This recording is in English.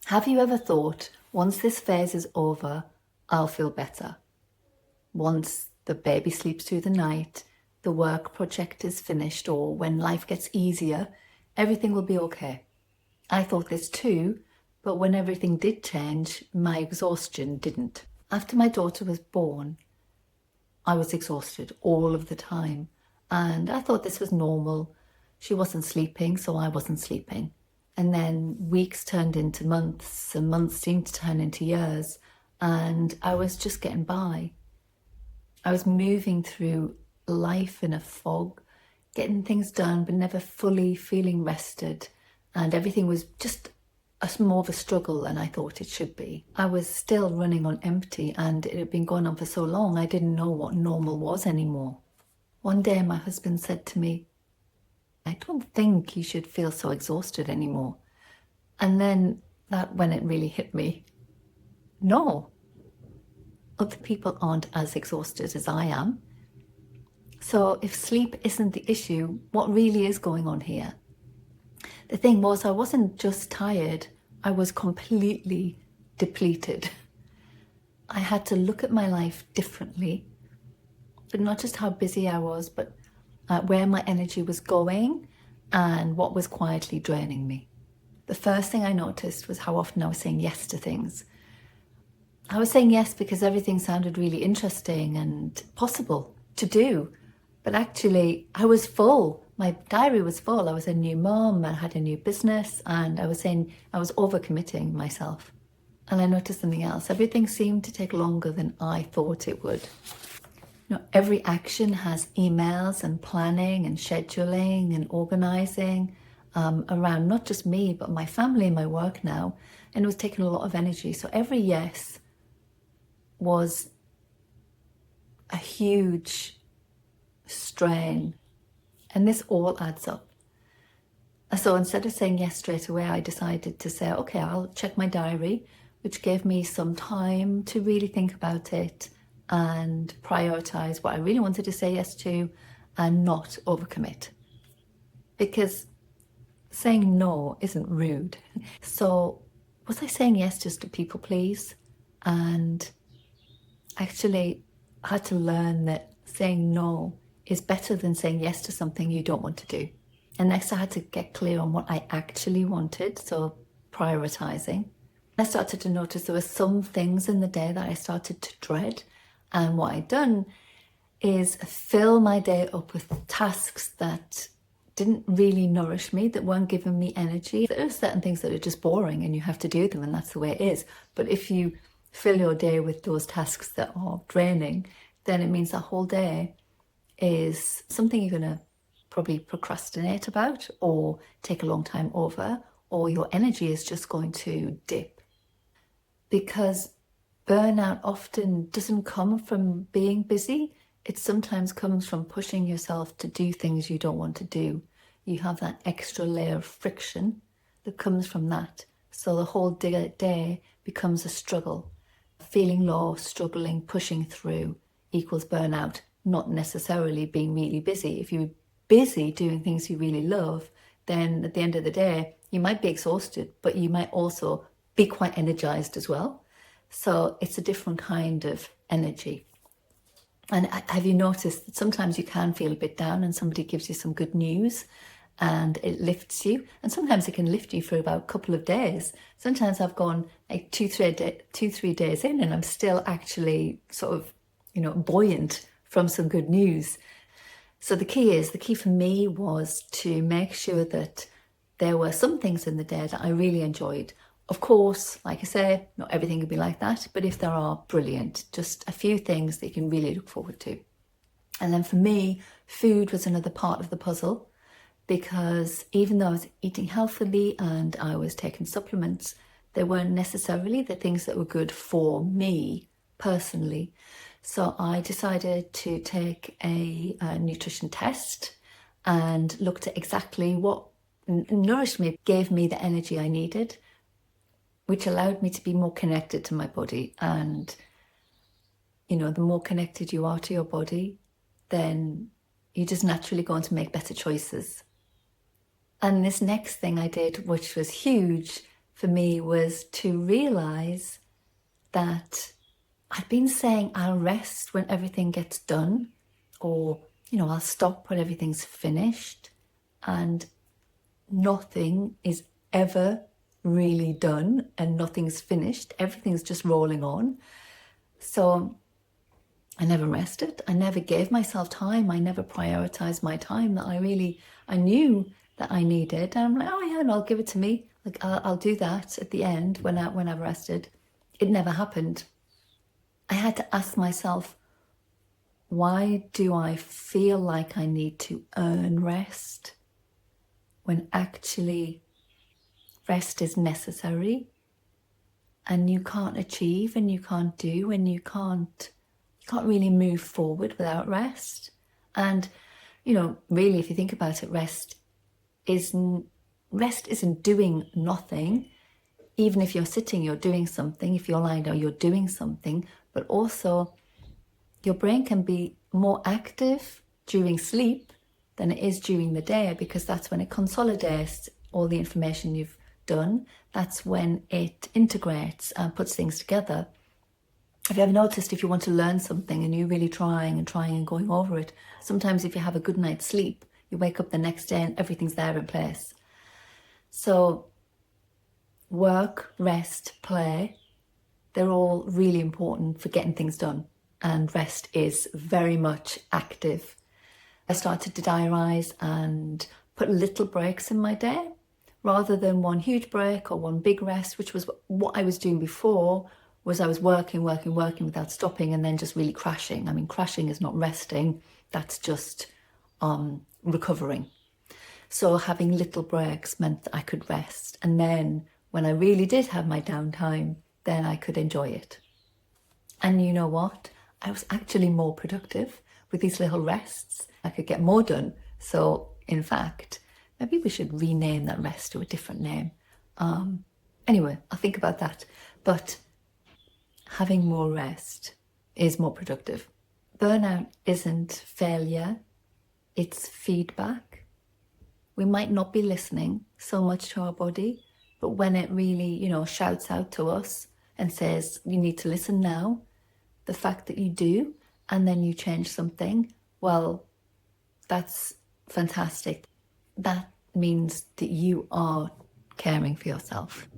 Have you ever thought, once this phase is over, I'll feel better? Once the baby sleeps through the night, the work project is finished, or when life gets easier, everything will be okay. I thought this too, but when everything did change, my exhaustion didn't. After my daughter was born, I was exhausted all of the time, and I thought this was normal. She wasn't sleeping, so I wasn't sleeping. And then weeks turned into months, and months seemed to turn into years, and I was just getting by. I was moving through life in a fog, getting things done, but never fully feeling rested, and everything was just more of a struggle than I thought it should be. I was still running on empty, and it had been going on for so long, I didn't know what normal was anymore. One day my husband said to me, I don't think you should feel so exhausted anymore. And then when it really hit me, no, other people aren't as exhausted as I am. So if sleep isn't the issue, what really is going on here? The thing was, I wasn't just tired, I was completely depleted. I had to look at my life differently, but not just how busy I was, but where my energy was going and what was quietly draining me. The first thing I noticed was how often I was saying yes to things. I was saying yes because everything sounded really interesting and possible to do, but actually I was full. My diary was full. I was a new mom, I had a new business, and I was overcommitting myself. And I noticed something else. Everything seemed to take longer than I thought it would. Every action has emails and planning and scheduling and organizing around not just me, but my family and my work now. And it was taking a lot of energy. So every yes was a huge strain. And this all adds up. So instead of saying yes straight away, I decided to say, okay, I'll check my diary, which gave me some time to really think about it and prioritize what I really wanted to say yes to and not overcommit. Because saying no isn't rude. So was I saying yes just to people please? And actually I had to learn that saying no is better than saying yes to something you don't want to do. And next I had to get clear on what I actually wanted, so prioritizing. I started to notice there were some things in the day that I started to dread. And what I'd done is fill my day up with tasks that didn't really nourish me, that weren't giving me energy. There are certain things that are just boring and you have to do them, and that's the way it is. But if you fill your day with those tasks that are draining, then it means the whole day is something you're going to probably procrastinate about or take a long time over, or your energy is just going to dip. Because burnout often doesn't come from being busy. It sometimes comes from pushing yourself to do things you don't want to do. You have that extra layer of friction that comes from that. So the whole day becomes a struggle. Feeling low, struggling, pushing through equals burnout, not necessarily being really busy. If you're busy doing things you really love, then at the end of the day, you might be exhausted, but you might also be quite energized as well. So it's a different kind of energy. And have you noticed that sometimes you can feel a bit down and somebody gives you some good news and it lifts you? And sometimes it can lift you for about a couple of days. Sometimes I've gone like 2-3 days in and I'm still actually sort of, buoyant from some good news. So the key for me was to make sure that there were some things in the day that I really enjoyed. Of course, like I say, not everything can be like that, but if there are, brilliant. Just a few things that you can really look forward to. And then for me, food was another part of the puzzle, because even though I was eating healthily and I was taking supplements, they weren't necessarily the things that were good for me personally. So I decided to take a nutrition test and looked at exactly what nourished me, gave me the energy I needed, which allowed me to be more connected to my body. And, the more connected you are to your body, then you're just naturally going to make better choices. And this next thing I did, which was huge for me was to realise that I'd been saying I'll rest when everything gets done, or, I'll stop when everything's finished, and nothing is ever really done and nothing's finished. Everything's just rolling on. So I never rested. I never gave myself time. I never prioritized my time that I knew that I needed. And I'm like, oh yeah, and I'll give it to me. Like I'll do that at the end when I've rested. It never happened. I had to ask myself, why do I feel like I need to earn rest when actually rest is necessary, and you can't achieve and you can't do and you can't really move forward without rest. And really, if you think about it, rest isn't doing nothing. Even if you're sitting, you're doing something. If you're lying down, you're doing something. But also, your brain can be more active during sleep than it is during the day, because that's when it consolidates all the information you've done. That's when it integrates and puts things together. Have you ever noticed, if you want to learn something and you're really trying and going over it, sometimes if you have a good night's sleep, you wake up the next day and everything's there in place. So work, rest, play, they're all really important for getting things done. And rest is very much active. I started to diarise and put little breaks in my day, rather than one huge break or one big rest, which was what I was doing before. Was I was working without stopping and then just really crashing. I mean, crashing is not resting, that's just recovering. So having little breaks meant that I could rest. And then when I really did have my downtime, then I could enjoy it. And you know what? I was actually more productive with these little rests. I could get more done. So in fact, maybe we should rename that rest to a different name. Anyway, I'll think about that. But having more rest is more productive. Burnout isn't failure, it's feedback. We might not be listening so much to our body, but when it really, shouts out to us and says, you need to listen now, the fact that you do, and then you change something, well, that's fantastic. That means that you are caring for yourself.